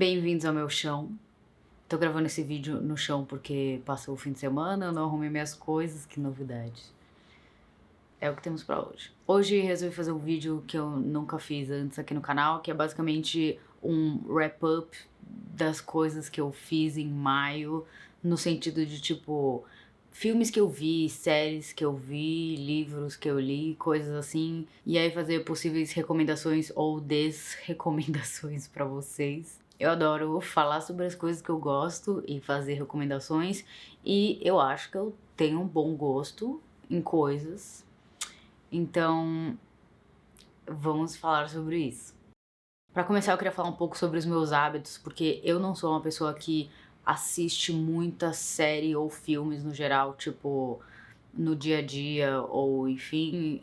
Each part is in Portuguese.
Bem-vindos ao meu chão. Tô gravando esse vídeo no chão porque passou o fim de semana, eu não arrumei minhas coisas, que novidade. É o que temos pra hoje. Hoje resolvi fazer um vídeo que eu nunca fiz antes aqui no canal, que é basicamente um wrap-up das coisas que eu fiz em maio, no sentido de tipo, filmes que eu vi, séries que eu vi, livros que eu li, coisas assim, e aí fazer possíveis recomendações ou desrecomendações pra vocês. Eu adoro falar sobre as coisas que eu gosto e fazer recomendações, e eu acho que eu tenho um bom gosto em coisas, então vamos falar sobre isso. Pra começar, eu queria falar um pouco sobre os meus hábitos, porque eu não sou uma pessoa que assiste muita série ou filmes no geral, tipo, no dia a dia ou enfim.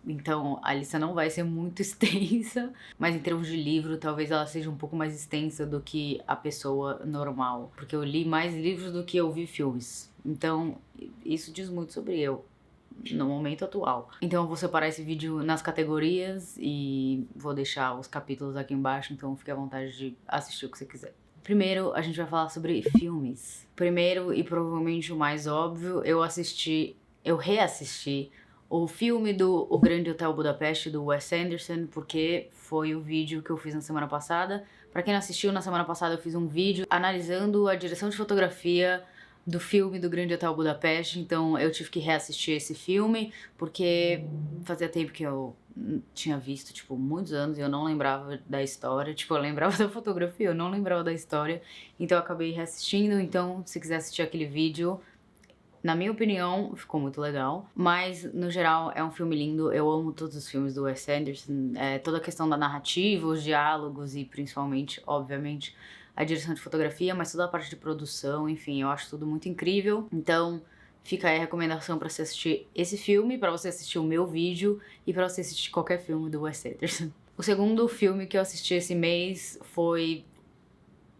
Então a lista não vai ser muito extensa, mas em termos de livro, talvez ela seja um pouco mais extensa do que a pessoa normal, porque eu li mais livros do que eu vi filmes. Então isso diz muito sobre eu no momento atual. Então eu vou separar esse vídeo nas categorias e vou deixar os capítulos aqui embaixo, então fique à vontade de assistir o que você quiser. Primeiro, a gente vai falar sobre filmes. Primeiro, e provavelmente o mais óbvio, eu reassisti o filme do O Grande Hotel Budapeste, do Wes Anderson, porque foi o vídeo que eu fiz na semana passada. Pra quem não assistiu, na semana passada eu fiz um vídeo analisando a direção de fotografia do filme do Grande Hotel Budapeste, então eu tive que reassistir esse filme, porque fazia tempo que eu tinha visto, tipo, muitos anos e eu não lembrava da história, tipo, eu lembrava da fotografia, eu não lembrava da história, então eu acabei reassistindo. Então se quiser assistir aquele vídeo, na minha opinião, ficou muito legal, mas no geral é um filme lindo. Eu amo todos os filmes do Wes Anderson, toda a questão da narrativa, os diálogos e principalmente, obviamente, a direção de fotografia, mas toda a parte de produção, enfim, eu acho tudo muito incrível. Então fica aí a recomendação pra você assistir esse filme, pra você assistir o meu vídeo e pra você assistir qualquer filme do Wes Anderson. O segundo filme que eu assisti esse mês foi...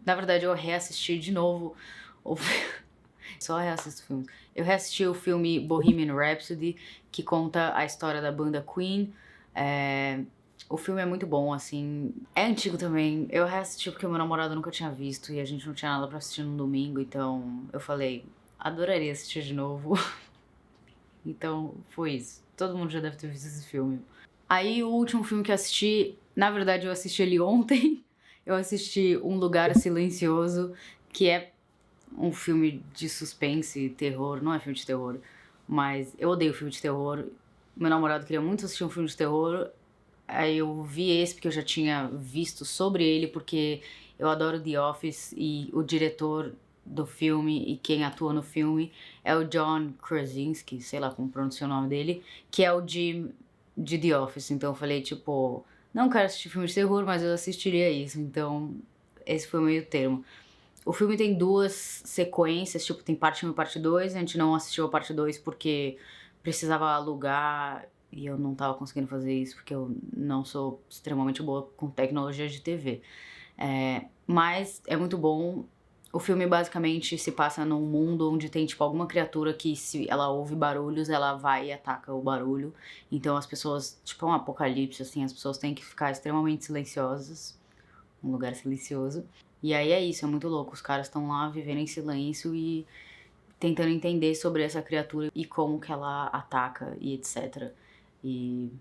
Na verdade, eu reassisti de novo o só reassisto filmes. Eu reassisti o filme Bohemian Rhapsody, que conta a história da banda Queen. O filme é muito bom, assim. É antigo também. Eu reassisti porque o meu namorado nunca tinha visto e a gente não tinha nada pra assistir no domingo, então eu falei, adoraria assistir de novo. Então foi isso. Todo mundo já deve ter visto esse filme. Aí o último filme que eu assisti, na verdade eu assisti ele ontem. Eu assisti Um Lugar Silencioso, que é um filme de suspense e terror. Não é filme de terror, mas eu odeio filme de terror. Meu namorado queria muito assistir um filme de terror, aí eu vi esse porque eu já tinha visto sobre ele, porque eu adoro The Office e o diretor do filme e quem atua no filme é o John Krasinski, sei lá como pronuncia o nome dele, que é o Jim de The Office. Então eu falei, tipo, não quero assistir filme de terror, mas eu assistiria isso. Então esse foi o meio termo. O filme tem duas sequências, tipo, tem parte 1 e parte 2. A gente não assistiu a parte 2 porque precisava alugar e eu não tava conseguindo fazer isso porque eu não sou extremamente boa com tecnologia de TV. Mas é muito bom. O filme basicamente se passa num mundo onde tem, tipo, alguma criatura que, se ela ouve barulhos, ela vai e ataca o barulho. Então as pessoas, tipo, é um apocalipse, assim, as pessoas têm que ficar extremamente silenciosas. Um lugar silencioso. E aí é isso, é muito louco. Os caras estão lá vivendo em silêncio e tentando entender sobre essa criatura e como que ela ataca e etc. E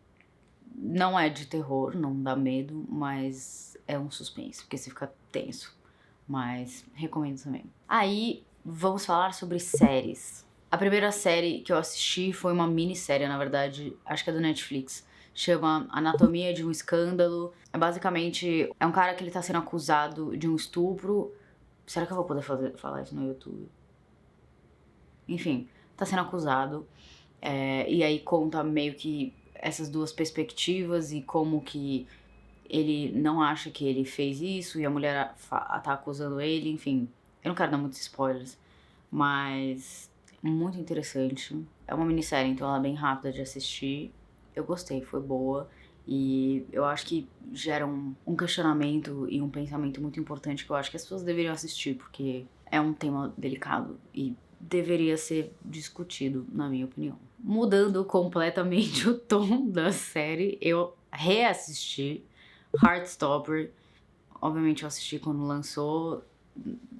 não é de terror, não dá medo, mas é um suspense, porque você fica tenso. Mas recomendo também. Aí vamos falar sobre séries. A primeira série que eu assisti foi uma minissérie, na verdade, acho que é do Netflix. Chama Anatomia de um Escândalo. Basicamente, é um cara que ele tá sendo acusado de um estupro. Será que eu vou poder falar isso no YouTube? Enfim, tá sendo acusado. E aí conta meio que essas duas perspectivas e como que ele não acha que ele fez isso e a mulher tá acusando ele, enfim. Eu não quero dar muitos spoilers, mas muito interessante. É uma minissérie, então ela é bem rápida de assistir. Eu gostei, foi boa. E eu acho que gera um questionamento e um pensamento muito importante que eu acho que as pessoas deveriam assistir, porque é um tema delicado e deveria ser discutido, na minha opinião. Mudando completamente o tom da série, eu reassisti Heartstopper, obviamente eu assisti quando lançou,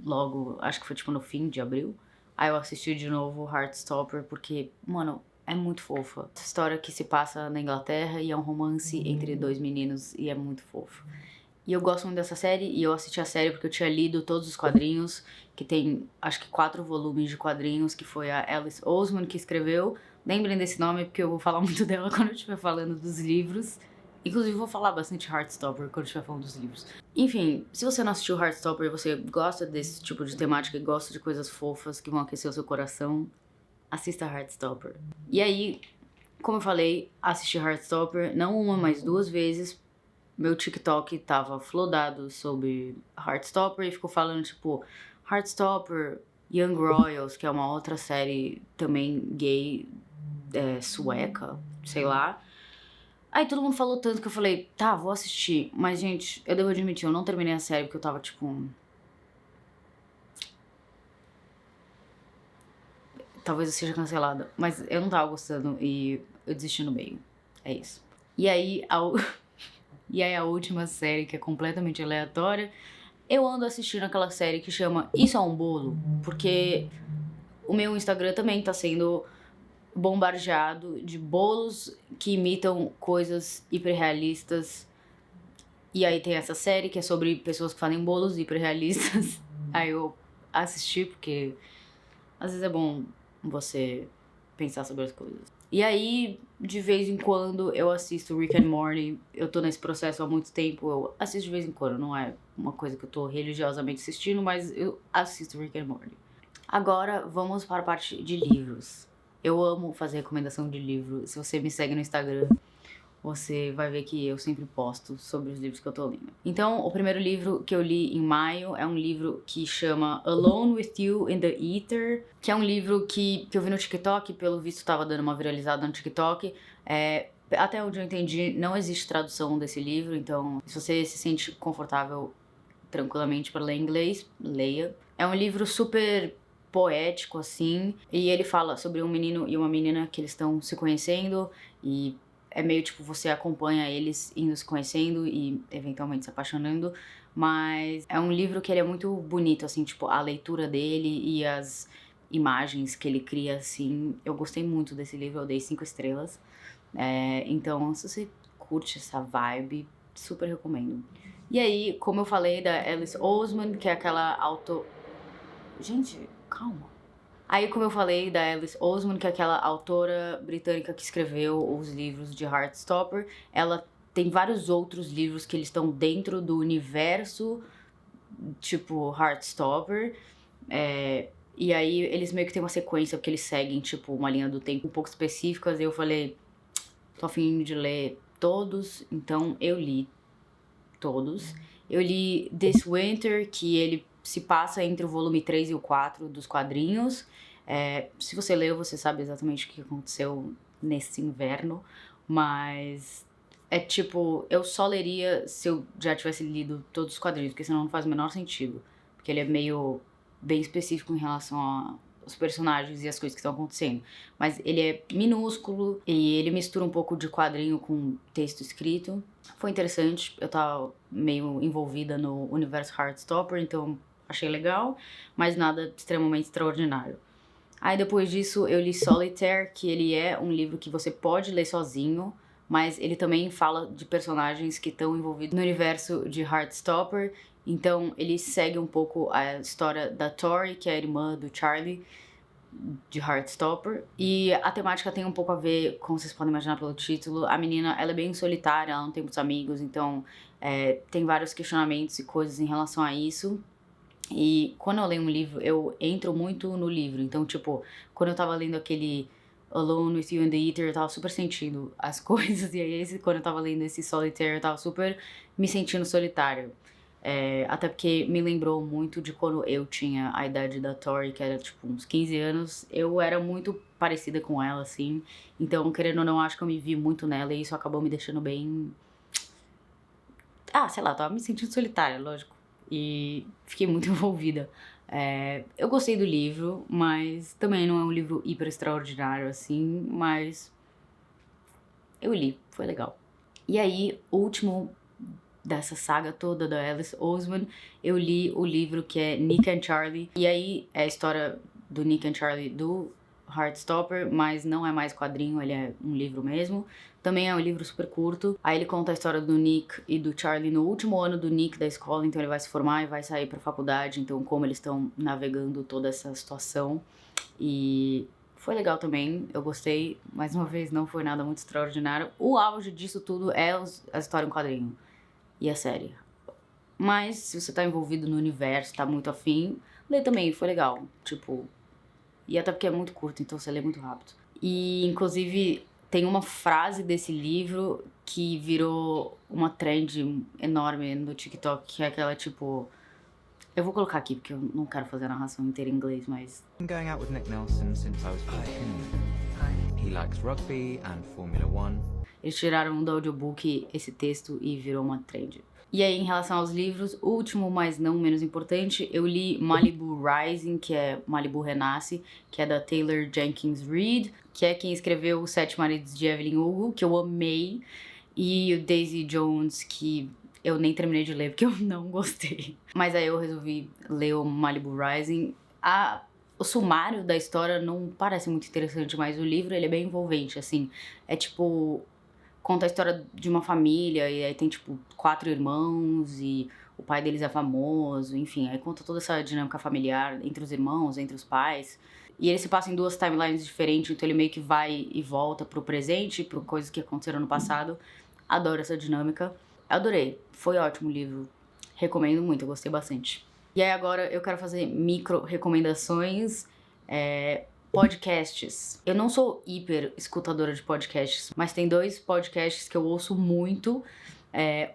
logo, acho que foi tipo no fim de abril. Aí eu assisti de novo Heartstopper porque, mano, é muito fofa. Essa história que se passa na Inglaterra e é um romance entre dois meninos e é muito fofo. E eu gosto muito dessa série, e eu assisti a série porque eu tinha lido todos os quadrinhos, que tem, acho que 4 volumes de quadrinhos, que foi a Alice Oseman que escreveu. Lembrem desse nome, porque eu vou falar muito dela quando eu estiver falando dos livros. Inclusive, vou falar bastante Heartstopper quando eu estiver falando dos livros. Enfim, se você não assistiu Heartstopper e você gosta desse tipo de temática e gosta de coisas fofas que vão aquecer o seu coração, assista Heartstopper. E aí, como eu falei, assisti Heartstopper não uma, mas 2 vezes. Meu TikTok tava flodado sobre Heartstopper e ficou falando, tipo, Heartstopper, Young Royals, que é uma outra série também gay, sueca, sei lá. Aí todo mundo falou tanto que eu falei, tá, vou assistir. Mas, gente, eu devo admitir, eu não terminei a série porque eu tava, tipo... Talvez eu seja cancelada. Mas eu não tava gostando e eu desisti no meio. É isso. E aí, a última série, que é completamente aleatória, eu ando assistindo aquela série que chama Isso é um Bolo, porque o meu Instagram também tá sendo bombardeado de bolos que imitam coisas hiperrealistas. E aí tem essa série que é sobre pessoas que fazem bolos hiperrealistas. Aí eu assisti porque às vezes é bom você pensar sobre as coisas. E aí, de vez em quando, eu assisto Rick and Morty. Eu tô nesse processo há muito tempo. Eu assisto de vez em quando, não é uma coisa que eu tô religiosamente assistindo, mas eu assisto Rick and Morty. Agora, vamos para a parte de livros. Eu amo fazer recomendação de livro. Se você me segue no Instagram, você vai ver que eu sempre posto sobre os livros que eu tô lendo. Então, o primeiro livro que eu li em maio é um livro que chama Alone with You in the Ether, que é um livro que eu vi no TikTok, pelo visto tava dando uma viralizada no TikTok. Até onde eu entendi, não existe tradução desse livro, então se você se sente confortável tranquilamente para ler inglês, leia. É um livro super poético, assim, e ele fala sobre um menino e uma menina que eles estão se conhecendo e é meio tipo, você acompanha eles indo se conhecendo e eventualmente se apaixonando, mas é um livro que ele é muito bonito, assim, tipo, a leitura dele e as imagens que ele cria, assim, eu gostei muito desse livro, eu dei 5 estrelas, então se você curte essa vibe, super recomendo. E aí, como eu falei da Alice Oseman, que é aquela Gente, calma. Aí, como eu falei da Alice Oseman, que é aquela autora britânica que escreveu os livros de Heartstopper, ela tem vários outros livros que eles estão dentro do universo, tipo Heartstopper. E aí eles meio que tem uma sequência, porque eles seguem, tipo, uma linha do tempo um pouco específica. E eu falei, tô a fim de ler todos, então eu li todos. Eu li This Winter, que ele se passa entre o volume 3 e o 4 dos quadrinhos. Se você leu, você sabe exatamente o que aconteceu nesse inverno, mas é tipo, eu só leria se eu já tivesse lido todos os quadrinhos, porque senão não faz o menor sentido, porque ele é meio bem específico em relação aos personagens e as coisas que estão acontecendo, mas ele é minúsculo e ele mistura um pouco de quadrinho com texto escrito. Foi interessante, eu tava meio envolvida no universo Heartstopper, então achei legal, mas nada extremamente extraordinário. Aí depois disso eu li Solitaire, que ele é um livro que você pode ler sozinho, mas ele também fala de personagens que estão envolvidos no universo de Heartstopper, então ele segue um pouco a história da Tori, que é a irmã do Charlie, de Heartstopper, e a temática tem um pouco a ver, como vocês podem imaginar pelo título, a menina, ela é bem solitária, ela não tem muitos amigos, então tem vários questionamentos e coisas em relação a isso. E quando eu leio um livro, eu entro muito no livro. Então, tipo, quando eu tava lendo aquele Alone with You in the Ether, eu tava super sentindo as coisas. E aí, quando eu tava lendo esse Solitaire, eu tava super me sentindo solitário. Até porque me lembrou muito de quando eu tinha a idade da Tori, que era, tipo, uns 15 anos. Eu era muito parecida com ela, assim. Então, querendo ou não, acho que eu me vi muito nela. E isso acabou me deixando bem... sei lá, eu tava me sentindo solitária, lógico. E fiquei muito envolvida. Eu gostei do livro, mas também não é um livro hiper extraordinário assim, mas eu li, foi legal. E aí, o último dessa saga toda da Alice Oseman, eu li o livro que é Nick and Charlie. E aí é a história do Nick and Charlie do Heartstopper, mas não é mais quadrinho, ele é um livro mesmo. Também é um livro super curto. Aí ele conta a história do Nick e do Charlie no último ano do Nick da escola, então ele vai se formar e vai sair pra faculdade, então como eles estão navegando toda essa situação. E foi legal também, eu gostei. Mais uma vez, não foi nada muito extraordinário. O auge disso tudo é a história em quadrinho e a série. Mas se você tá envolvido no universo, tá muito afim, lê também, foi legal. Tipo, e até porque é muito curto, então você lê muito rápido. E, inclusive, tem uma frase desse livro que virou uma trend enorme no TikTok, que é aquela, tipo... Eu vou colocar aqui, porque eu não quero fazer a narração inteira em inglês, mas... Been going out with Nick Nelson since I was 14. He likes rugby and Formula One. Eles tiraram do audiobook esse texto e virou uma trend. E aí, em relação aos livros, último, mas não menos importante, eu li Malibu Rising, que é Malibu Renasce, que é da Taylor Jenkins Reid, que é quem escreveu Os Sete Maridos de Evelyn Hugo, que eu amei, e o Daisy Jones, que eu nem terminei de ler porque eu não gostei. Mas aí eu resolvi ler o Malibu Rising. O sumário da história não parece muito interessante, mas o livro ele é bem envolvente, assim. É tipo... Conta a história de uma família, e aí tem, tipo, 4 irmãos, e o pai deles é famoso, enfim. Aí conta toda essa dinâmica familiar entre os irmãos, entre os pais. E ele se passa em 2 timelines diferentes, então ele meio que vai e volta pro presente, pro coisas que aconteceram no passado. Adoro essa dinâmica. Adorei. Foi ótimo o livro. Recomendo muito, eu gostei bastante. E aí agora eu quero fazer micro recomendações. Podcasts. Eu não sou hiper escutadora de podcasts, mas tem 2 podcasts que eu ouço muito.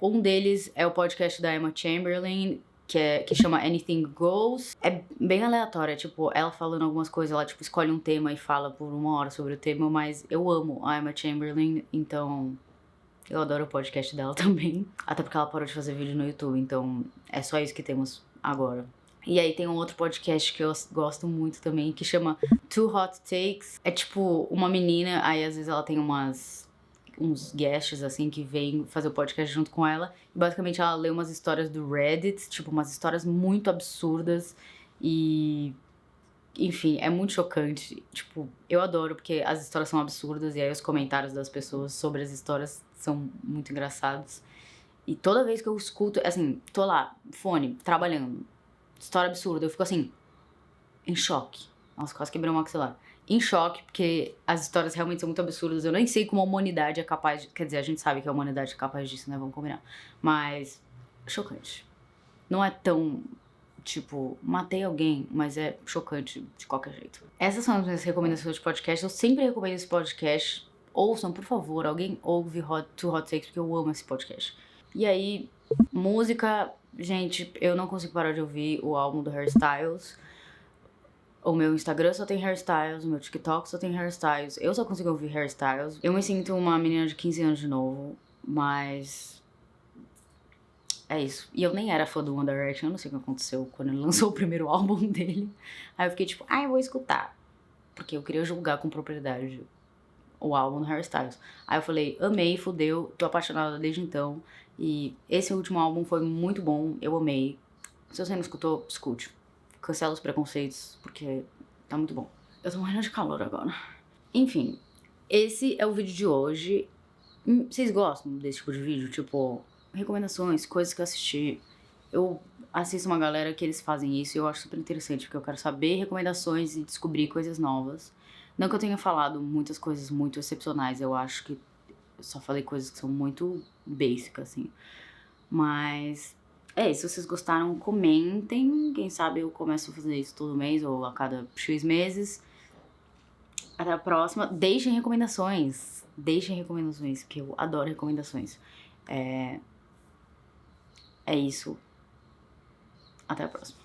Um deles é o podcast da Emma Chamberlain, que chama Anything Goes. É bem aleatório, tipo, ela falando algumas coisas, ela tipo escolhe um tema e fala por 1 hora sobre o tema, mas eu amo a Emma Chamberlain, então eu adoro o podcast dela também. Até porque ela parou de fazer vídeo no YouTube, então é só isso que temos agora. E aí tem um outro podcast que eu gosto muito também, que chama Two Hot Takes. É tipo uma menina, aí às vezes ela tem uns guests, assim, que vêm fazer o podcast junto com ela. E basicamente ela lê umas histórias do Reddit, tipo, umas histórias muito absurdas. E... enfim, é muito chocante. Tipo, eu adoro, porque as histórias são absurdas. E aí os comentários das pessoas sobre as histórias são muito engraçados. E toda vez que eu escuto, assim, tô lá, fone, trabalhando... história absurda, eu fico assim, em choque. Nossa, quase quebrei o maxilar. Em choque, porque as histórias realmente são muito absurdas. Eu nem sei como a humanidade é capaz de... Quer dizer, a gente sabe que a humanidade é capaz disso, né? Vamos combinar. Mas, chocante. Não é tão, tipo, matei alguém, mas é chocante de qualquer jeito. Essas são as minhas recomendações de podcast. Eu sempre recomendo esse podcast. Ouçam, por favor. Alguém ouve Two Hot Takes, porque eu amo esse podcast. E aí, música... Gente, eu não consigo parar de ouvir o álbum do Hairstyles. O meu Instagram só tem Hairstyles, o meu TikTok só tem Hairstyles. Eu só consigo ouvir Hairstyles. Eu me sinto uma menina de 15 anos de novo, mas... é isso. E eu nem era fã do One Direction, eu não sei o que aconteceu quando ele lançou o primeiro álbum dele. Aí eu fiquei tipo, eu vou escutar. Porque eu queria julgar com propriedade o álbum do Hairstyles. Aí eu falei, amei, fudeu, tô apaixonada desde então. E esse último álbum foi muito bom, eu amei. Se você não escutou, escute. Cancela os preconceitos, porque tá muito bom. Eu tô morrendo de calor agora. Enfim, esse é o vídeo de hoje. Vocês gostam desse tipo de vídeo? Tipo, recomendações, coisas que eu assisti. Eu assisto uma galera que eles fazem isso e eu acho super interessante, porque eu quero saber recomendações e descobrir coisas novas. Não que eu tenha falado muitas coisas muito excepcionais, eu acho que eu só falei coisas que são muito basic, assim. Mas é isso, se vocês gostaram, comentem. Quem sabe eu começo a fazer isso todo mês ou a cada X meses. Até a próxima. Deixem recomendações, porque eu adoro recomendações. É isso. Até a próxima.